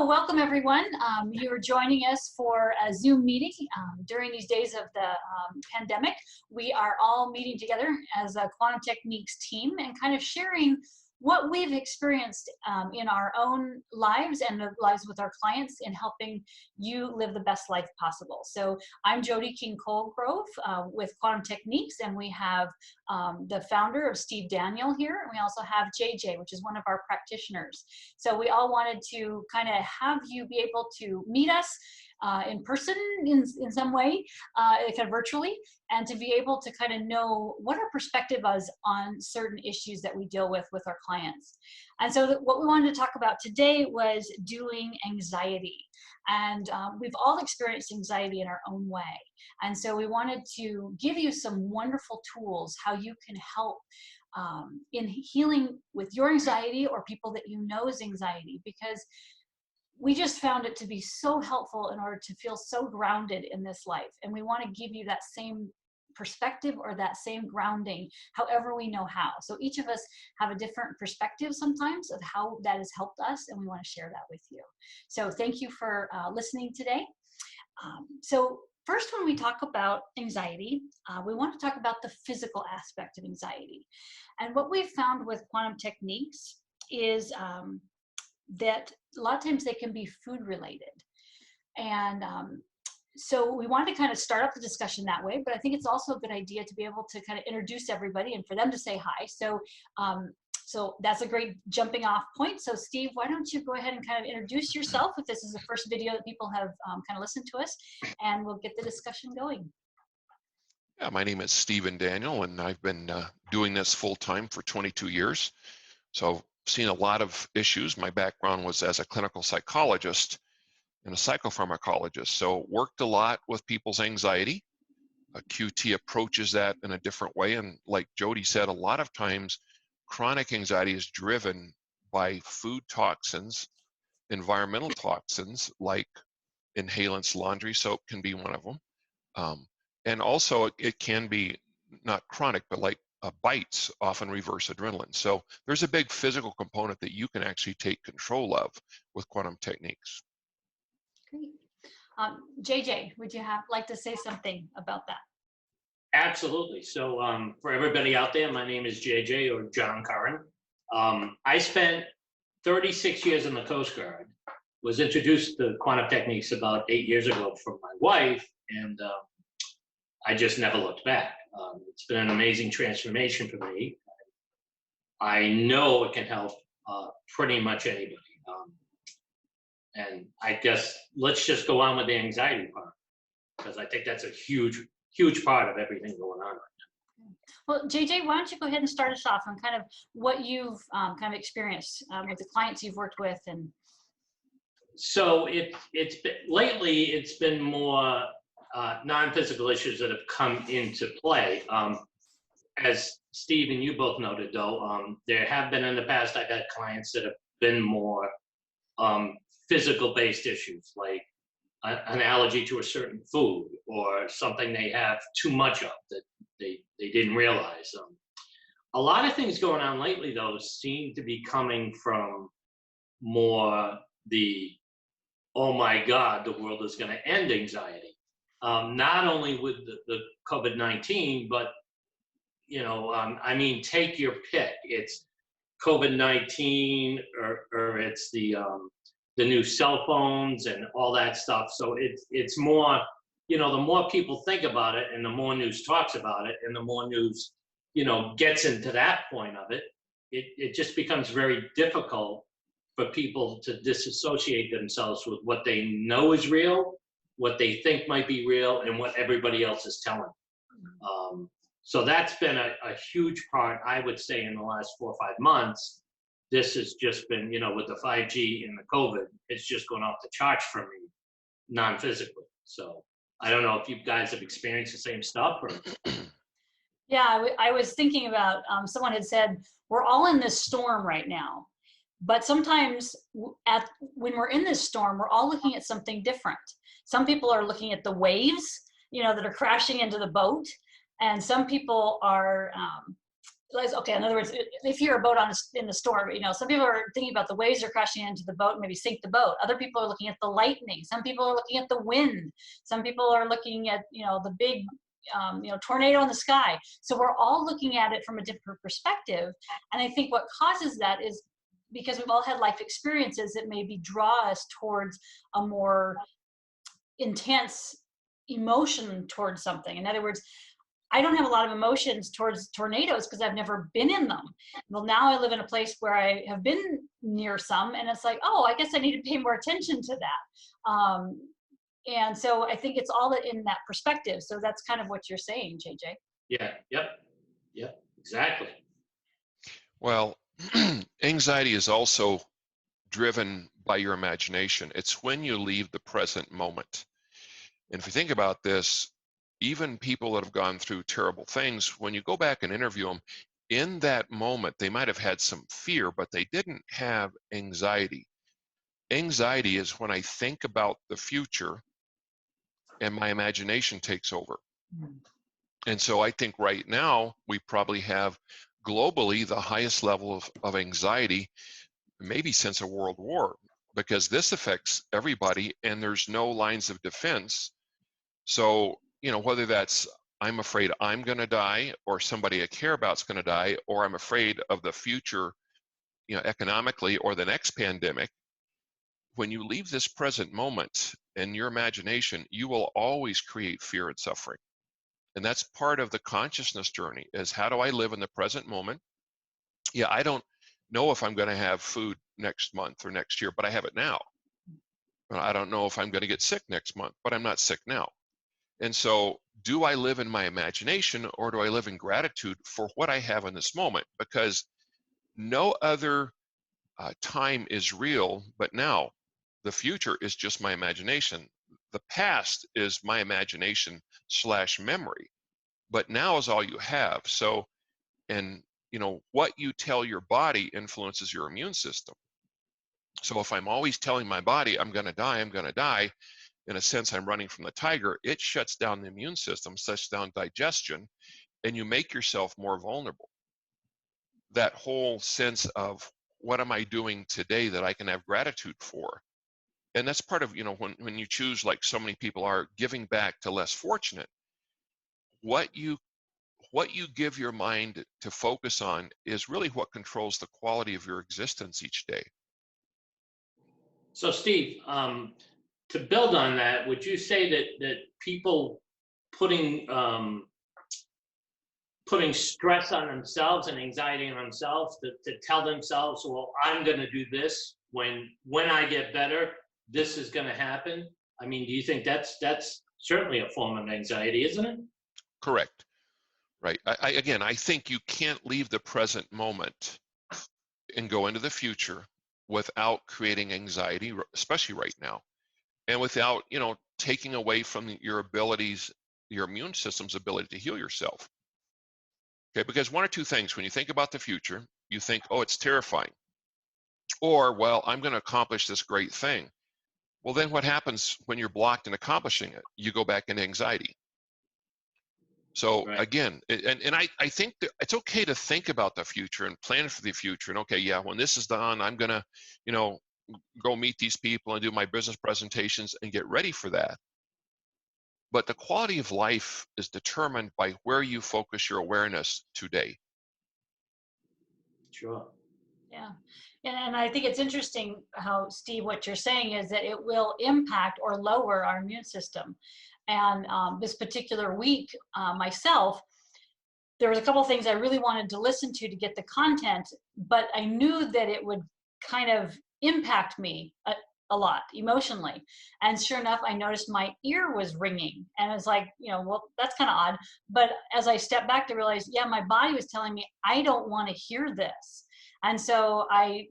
So welcome everyone. You are joining us for a Zoom meeting during these days of the pandemic. We are all meeting together as a Quantum Techniques team and kind of sharing what we've experienced in our own lives and the lives with our clients in helping you live the best life possible. So I'm Jody King-Colgrove with Quantum Techniques, and we have the founder of Steve Daniel here, and we also have JJ, which is one of our practitioners. So we all wanted to kind of have you be able to meet us in person in some way, kind of virtually, and to be able to kind of know what our perspective is on certain issues that we deal with our clients. And so what we wanted to talk about today was doing anxiety. And we've all experienced anxiety in our own way. And so we wanted to give you some wonderful tools how you can help in healing with your anxiety or people that you know's anxiety, because we just found it to be so helpful in order to feel so grounded in this life. And we want to give you that same perspective or that same grounding, however we know how. So each of us have a different perspective sometimes of how that has helped us, and we want to share that with you. So thank you for listening today. So first, when we talk about anxiety, we want to talk about the physical aspect of anxiety. And what we've found with Quantum Techniques is that a lot of times they can be food related. And so we wanted to kind of start up the discussion that way, but I think it's also a good idea to be able to kind of introduce everybody and for them to say hi. So, so that's a great jumping off point. So Steve, why don't you go ahead and kind of introduce yourself if this is the first video that people have kind of listened to us, and we'll get the discussion going. Yeah, my name is Stephen Daniel, and I've been doing this full time for 22 years. So I've seen a lot of issues. My background was as a clinical psychologist and a psychopharmacologist. So worked a lot with people's anxiety. A QT approaches that in a different way. And like Jody said, a lot of times chronic anxiety is driven by food toxins, environmental toxins like inhalants. Laundry soap can be one of them. And also it can be not chronic, but like bites often reverse adrenaline. So there's a big physical component that you can actually take control of with Quantum Techniques. Great. JJ, would you like to say something about that? Absolutely. So for everybody out there, my name is JJ, or John Curran. I spent 36 years in the Coast Guard, was introduced to Quantum Techniques about 8 years ago from my wife, and I just never looked back. It's been an amazing transformation for me. I know it can help pretty much anybody. And I guess let's just go on with the anxiety part, because I think that's a huge part of everything going on right now. Well, JJ, why don't you go ahead and start us off on kind of what you've kind of experienced with the clients you've worked with. And so lately it's been more non-physical issues that have come into play. As Steve and you both noted, though, there have been in the past, I've had clients that have been more physical-based issues, like an allergy to a certain food or something they have too much of that they didn't realize. A lot of things going on lately, though, seem to be coming from more the, oh my God, the world is going to end anxiety. Not only with the COVID-19, but, you know, I mean, take your pick. It's COVID-19 or it's the new cell phones and all that stuff. So it's more, you know, the more people think about it and the more news talks about it and the more news, you know, gets into that point of it, it just becomes very difficult for people to disassociate themselves with what they know is real, what they think might be real, and what everybody else is telling them. So that's been a huge part, I would say, in the last 4 or 5 months. This has just been, you know, with the 5G and the COVID, it's just gone off the charts for me, non-physically. So I don't know if you guys have experienced the same stuff. Or... Yeah, I was thinking about, someone had said, we're all in this storm right now, but sometimes when we're in this storm, we're all looking at something different. Some people are looking at the waves, you know, that are crashing into the boat. And some people are okay, in other words, if you're a boat in the storm, some people are thinking about the waves are crashing into the boat, maybe sink the boat. Other people are looking at the lightning. Some people are looking at the wind. Some people are looking at, the big, tornado in the sky. So we're all looking at it from a different perspective. And I think what causes that is because we've all had life experiences that maybe draw us towards a more intense emotion towards something. In other words, I don't have a lot of emotions towards tornadoes because I've never been in them. Well, now I live in a place where I have been near some, and it's like, oh, I guess I need to pay more attention to that. And so I think it's all in that perspective. So that's kind of what you're saying, JJ. Yeah. Yep. Exactly. Well, anxiety is also driven by your imagination. It's when you leave the present moment. And if you think about this, even people that have gone through terrible things, when you go back and interview them, in that moment, they might have had some fear, but they didn't have anxiety. Anxiety is when I think about the future and my imagination takes over. And so I think right now, we probably have globally the highest level of anxiety, maybe since a world war, because this affects everybody and there's no lines of defense. So, whether that's I'm afraid I'm going to die, or somebody I care about is going to die, or I'm afraid of the future, economically, or the next pandemic, when you leave this present moment in your imagination, you will always create fear and suffering. And that's part of the consciousness journey, is how do I live in the present moment? Yeah, I don't know if I'm going to have food next month or next year, but I have it now. I don't know if I'm going to get sick next month, but I'm not sick now. And so, do I live in my imagination, or do I live in gratitude for what I have in this moment? Because no other time is real but now. The future is just my imagination. The past is my imagination / memory, but now is all you have. So, and what you tell your body influences your immune system. So if I'm always telling my body I'm going to die, in a sense, I'm running from the tiger, it shuts down the immune system, shuts down digestion, and you make yourself more vulnerable. That whole sense of what am I doing today that I can have gratitude for? And that's part of, when you choose, like so many people are, giving back to less fortunate, what you give your mind to focus on is really what controls the quality of your existence each day. So, Steve, to build on that, would you say that people putting stress on themselves and anxiety on themselves to tell themselves, well, I'm going to do this when I get better, this is going to happen? I mean, do you think that's certainly a form of anxiety, isn't it? Correct. Right. I think you can't leave the present moment and go into the future without creating anxiety, especially right now, and without, taking away from your abilities, your immune system's ability to heal yourself. Okay, because one or two things, when you think about the future, you think, oh, it's terrifying. Or, well, I'm going to accomplish this great thing. Well, then what happens when you're blocked in accomplishing it? You go back into anxiety. So Right. again, I think that it's okay to think about the future and plan for the future. And okay, yeah, when this is done, I'm going to, go meet these people and do my business presentations and get ready for that. But the quality of life is determined by where you focus your awareness today. Sure. Yeah. And I think it's interesting how, Steve, what you're saying is that it will impact or lower our immune system. And this particular week, myself, there was a couple of things I really wanted to listen to get the content, but I knew that it would kind of impact me a lot emotionally. And sure enough, I noticed my ear was ringing, and I was like, well, that's kind of odd. But as I stepped back to realize, yeah, my body was telling me, I don't want to hear this. And so I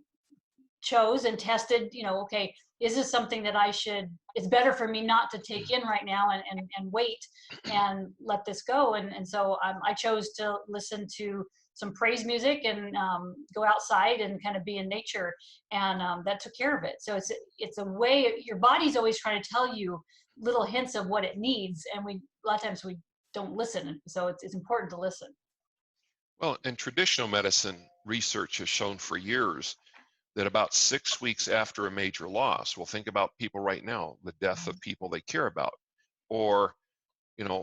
chose and tested, okay, is this something that it's better for me not to take in right now and wait and let this go. And so I chose to listen to some praise music and go outside and kind of be in nature. And that took care of it. So it's a way, your body's always trying to tell you little hints of what it needs. And a lot of times we don't listen. So it's important to listen. Well, in traditional medicine, research has shown for years that about 6 weeks after a major loss, well, think about people right now, the death of people they care about, or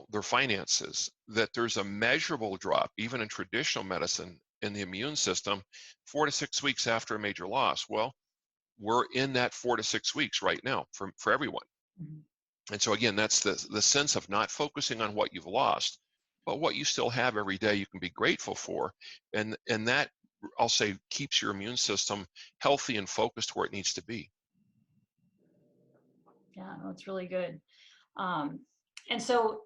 their finances, that there's a measurable drop, even in traditional medicine, in the immune system 4 to 6 weeks after a major loss. Well, we're in that 4 to 6 weeks right now for everyone. Mhm. And so again, that's the sense of not focusing on what you've lost, but what you still have every day you can be grateful for. And that, I'll say, keeps your immune system healthy and focused where it needs to be. Yeah, that's really good. Um, and so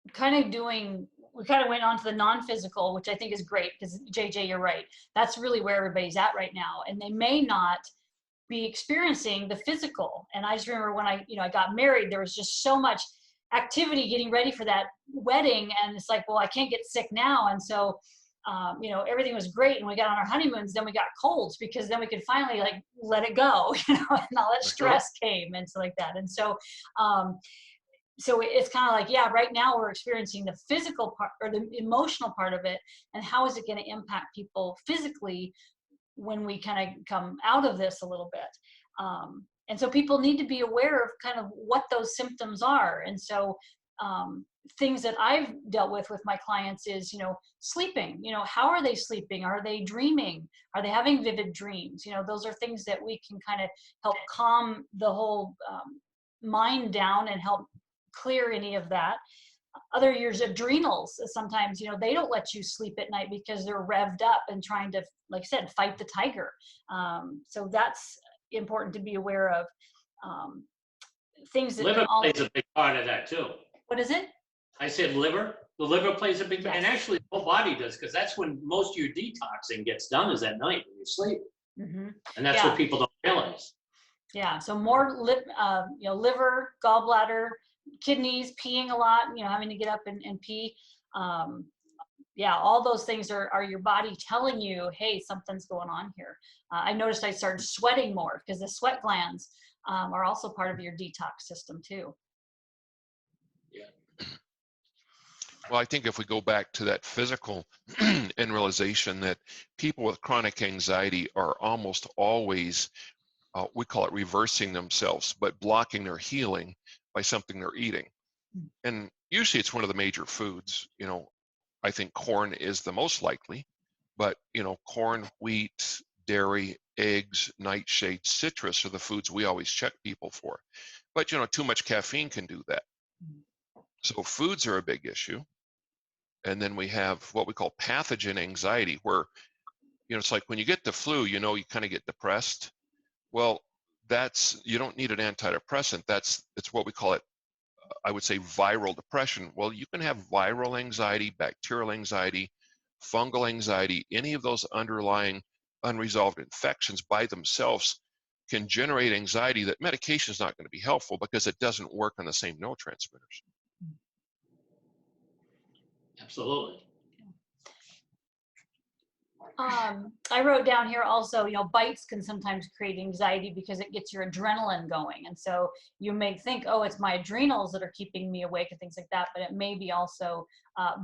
we kind of went on to the non-physical, which I think is great because JJ, you're right. That's really where everybody's at right now. And they may not be experiencing the physical. And I just remember when I got married, there was just so much activity getting ready for that wedding. And it's like, well, I can't get sick now. And so, everything was great. And we got on our honeymoons, then we got colds because then we could finally like let it go, and all that stress came and stuff like that. And so it's kind of like, yeah, right now we're experiencing the physical part or the emotional part of it. And how is it going to impact people physically when we kind of come out of this a little bit? And so people need to be aware of kind of what those symptoms are. And so things that I've dealt with my clients is, sleeping, how are they sleeping? Are they dreaming? Are they having vivid dreams? Those are things that we can kind of help calm the whole mind down and help clear any of that. Other years, adrenals, sometimes, they don't let you sleep at night because they're revved up and trying to, like I said, fight the tiger. So that's important to be aware of. Things that Liver can all, plays a big part of that too. what is it? I said liver. The liver plays a big part, Yes. and actually the whole body does, because that's when most of your detoxing gets done, is at night when you sleep. Mm-hmm. And that's Yeah. what people don't realize. Yeah, so more liver, gallbladder, kidneys, peeing a lot, having to get up and pee. Yeah, all those things are your body telling you, hey, something's going on here. I noticed I started sweating more because the sweat glands are also part of your detox system too. Yeah. Well, I think if we go back to that physical and realization that people with chronic anxiety are almost always, we call it reversing themselves, but blocking their healing by something they're eating. And usually it's one of the major foods. I think corn is the most likely, but corn, wheat, dairy, eggs, nightshade, citrus are the foods we always check people for. But too much caffeine can do that. So foods are a big issue. And then we have what we call pathogen anxiety, where it's like when you get the flu, you kind of get depressed. Well, you don't need an antidepressant. It's what we call it, I would say, viral depression. Well, you can have viral anxiety, bacterial anxiety, fungal anxiety. Any of those underlying unresolved infections by themselves can generate anxiety that medication is not going to be helpful because it doesn't work on the same neurotransmitters. Absolutely. I wrote down here also, bites can sometimes create anxiety because it gets your adrenaline going. And so you may think, oh, it's my adrenals that are keeping me awake and things like that, but it may be also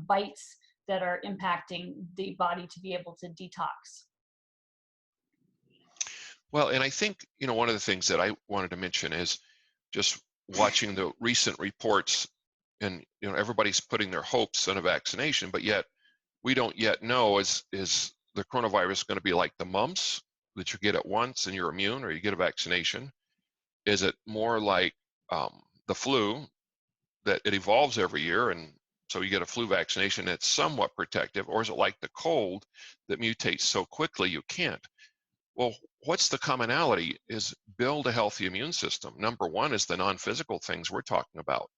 bites that are impacting the body to be able to detox. Well, and I think, one of the things that I wanted to mention is just watching the recent reports, and, everybody's putting their hopes on a vaccination, but yet we don't yet know, is the coronavirus going to be like the mumps that you get at once and you're immune, or you get a vaccination? Is it more like the flu, that it evolves every year, and so you get a flu vaccination that's somewhat protective? Or is it like the cold that mutates so quickly you can't? Well, what's the commonality is build a healthy immune system. Number one is the non-physical things we're talking about.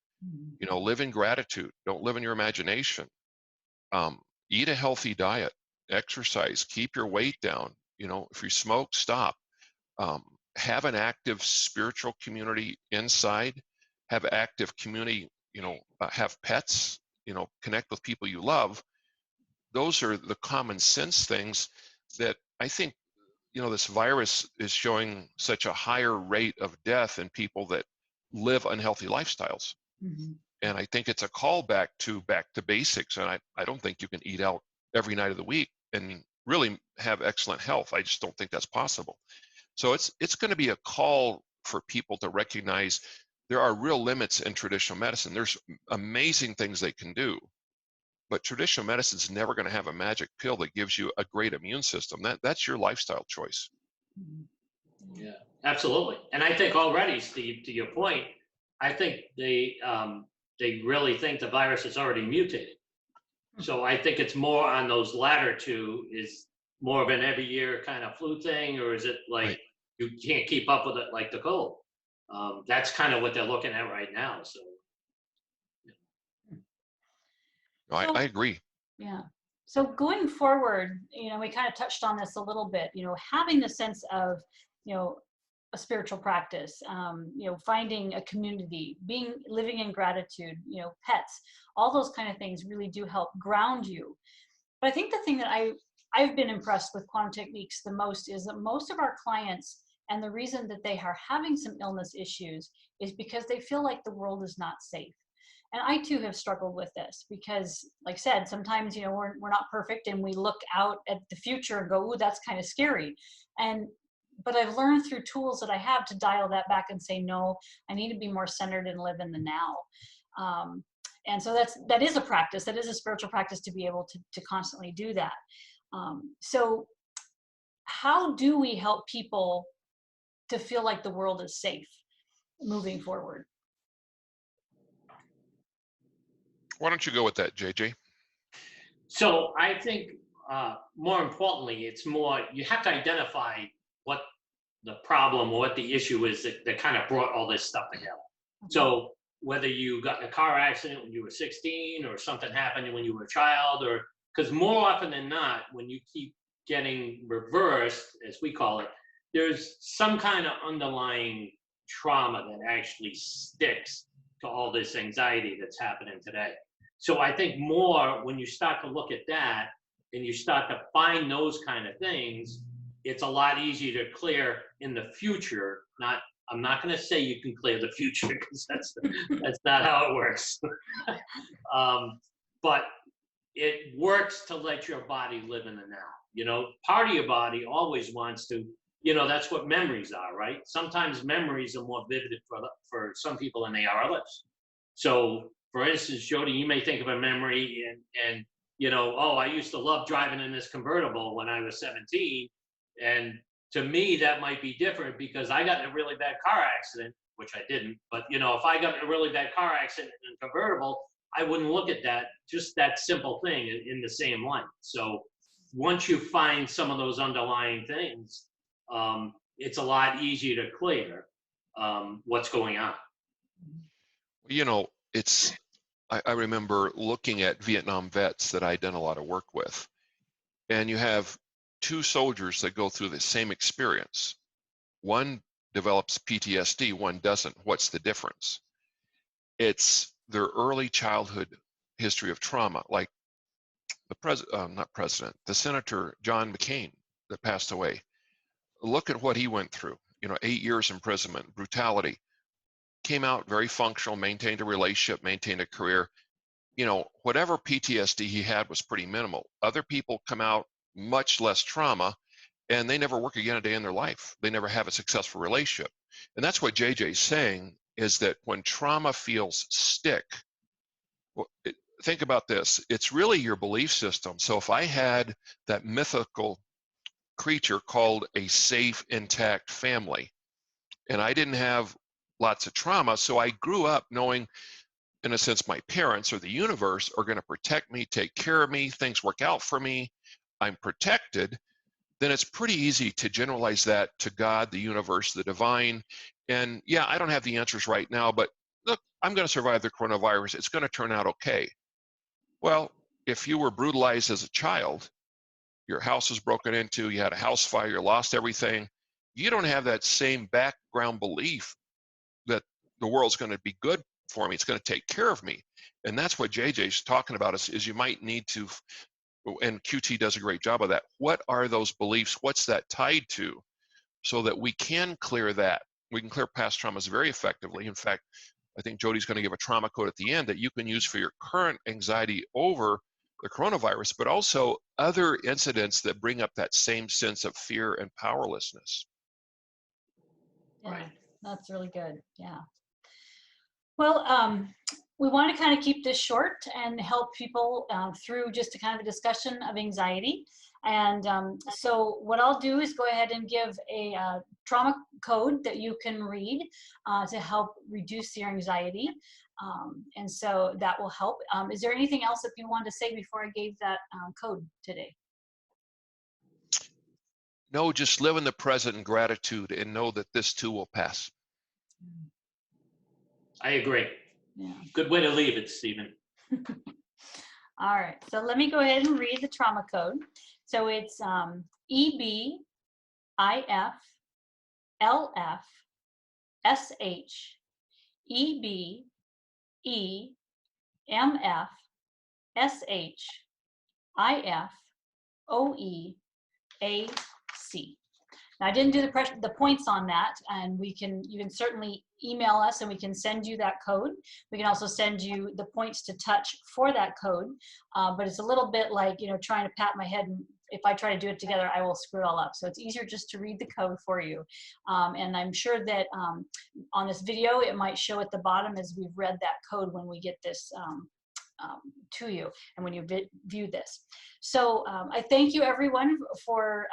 Live in gratitude. Don't live in your imagination. Eat a healthy diet, exercise, keep your weight down. If you smoke, stop. Have an active spiritual community inside. Have active community, have pets, connect with people you love. Those are the common sense things that I think, this virus is showing such a higher rate of death in people that live unhealthy lifestyles. Mm-hmm. And I think it's a call back to basics. And I don't think you can eat out every night of the week and really have excellent health. I just don't think that's possible. So it's going to be a call for people to recognize there are real limits in traditional medicine. There's amazing things they can do, but traditional medicine is never going to have a magic pill that gives you a great immune system. That's your lifestyle choice. Yeah, absolutely. And I think already, Steve, to your point, I think they really think the virus is already mutated. So I think it's more on those latter two, is more of an every year kind of flu thing, or is it like Right. you can't keep up with it like the cold? That's kind of what they're looking at right now. So No, I agree. Yeah. So going forward, we kind of touched on this a little bit, having the sense of, a spiritual practice, finding a community, living in gratitude, pets, all those kind of things really do help ground you. But I think the thing that I've been impressed with quantum techniques the most is that most of our clients, and the reason that they are having some illness issues, is because they feel like the world is not safe. And I too have struggled with this because, like I said, sometimes, we're not perfect and we look out at the future and go, ooh, that's kind of scary. But I've learned through tools that I have to dial that back and say, no, I need to be more centered and live in the now. And so that is a practice, that is a spiritual practice, to be able to constantly do that. So how do we help people to feel like the world is safe moving forward? Why don't you go with that, JJ? So I think more importantly, it's more, you have to identify what the problem or what the issue is that kind of brought all this stuff together. So whether you got in a car accident when you were 16 or something happened when you were a child, or because more often than not, when you keep getting reversed, as we call it, there's some kind of underlying trauma that actually sticks to all this anxiety that's happening today. So I think more when you start to look at that and you start to find those kind of things, it's a lot easier to clear in the future. I'm not going to say you can clear the future, because that's not how it works. But it works to let your body live in the now. Part of your body always wants to, that's what memories are, right? Sometimes memories are more vivid for some people than they are others. So for instance, Jody, you may think of a memory and oh, I used to love driving in this convertible when I was 17. And to me, that might be different because I got in a really bad car accident, which I didn't. But, if I got in a really bad car accident in a convertible, I wouldn't look at that, just that simple thing in the same light. So once you find some of those underlying things, it's a lot easier to clear what's going on. I remember looking at Vietnam vets that I'd done a lot of work with, and you have two soldiers that go through the same experience. One develops PTSD, one doesn't. What's the difference? It's their early childhood history of trauma, like the Senator John McCain that passed away. Look at what he went through. 8 years imprisonment, brutality. Came out very functional, maintained a relationship, maintained a career. Whatever PTSD he had was pretty minimal. Other people come out much less trauma, and they never work again a day in their life. They never have a successful relationship. And that's what JJ's saying, is that when trauma feels stick, think about this. It's really your belief system. So if I had that mythical creature called a safe, intact family, and I didn't have lots of trauma, so I grew up knowing, in a sense, my parents or the universe are going to protect me, take care of me, things work out for me, I'm protected, then it's pretty easy to generalize that to God, the universe, the divine. And yeah, I don't have the answers right now, but look, I'm going to survive the coronavirus. It's going to turn out okay. Well, if you were brutalized as a child, your house was broken into, you had a house fire, you lost everything, you don't have that same background belief that the world's going to be good for me, it's going to take care of me. And that's what JJ's talking about, is you might need to, and QT does a great job of that. What are those beliefs? What's that tied to? So that we can clear that. We can clear past traumas very effectively. In fact, I think Jody's going to give a trauma code at the end that you can use for your current anxiety over the coronavirus, but also other incidents that bring up that same sense of fear and powerlessness. Yeah, Right. that's really good. Yeah. Well, we want to kind of keep this short and help people through just a kind of a discussion of anxiety. And so what I'll do is go ahead and give a trauma code that you can read to help reduce your anxiety. And so that will help. Is there anything else that you wanted to say before I gave that code today? No, just live in the present in gratitude and know that this too will pass. I agree. Yeah. Good way to leave it, Stephen. All right, so let me go ahead and read the trauma code. So it's EB, IF, LF, SH, EB, E, MF, SH, IF, OE, AC. Now, I didn't do the points on that, and you can certainly email us and we can send you that code. We can also send you the points to touch for that code, but it's a little bit like, trying to pat my head, and if I try to do it together, I will screw it all up. So it's easier just to read the code for you. And I'm sure that on this video, it might show at the bottom as we've read that code when we get this to you and when you view this. So I thank you everyone for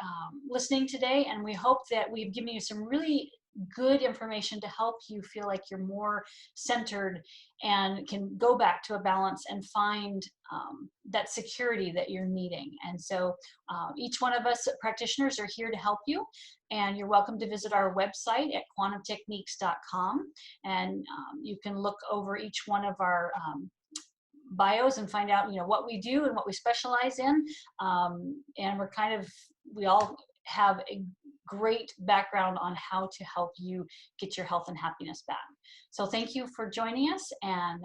listening today, and we hope that we've given you some really good information to help you feel like you're more centered and can go back to a balance and find that security that you're needing. And so each one of us practitioners are here to help you, and you're welcome to visit our website at quantumtechniques.com, and you can look over each one of our bios and find out what we do and what we specialize in, and we all have a great background on how to help you get your health and happiness back. So thank you for joining us. And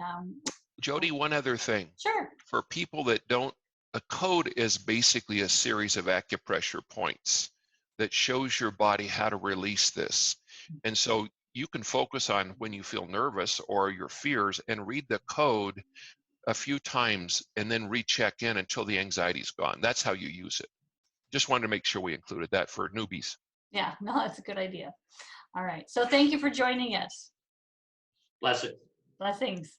Jody, one other thing. Sure. For people that don't, a code is basically a series of acupressure points that shows your body how to release this. And so you can focus on when you feel nervous or your fears and read the code a few times and then recheck in until the anxiety's gone. That's how you use it. Just wanted to make sure we included that for newbies. Yeah, no, that's a good idea. All right. So thank you for joining us. Blessings. Blessings.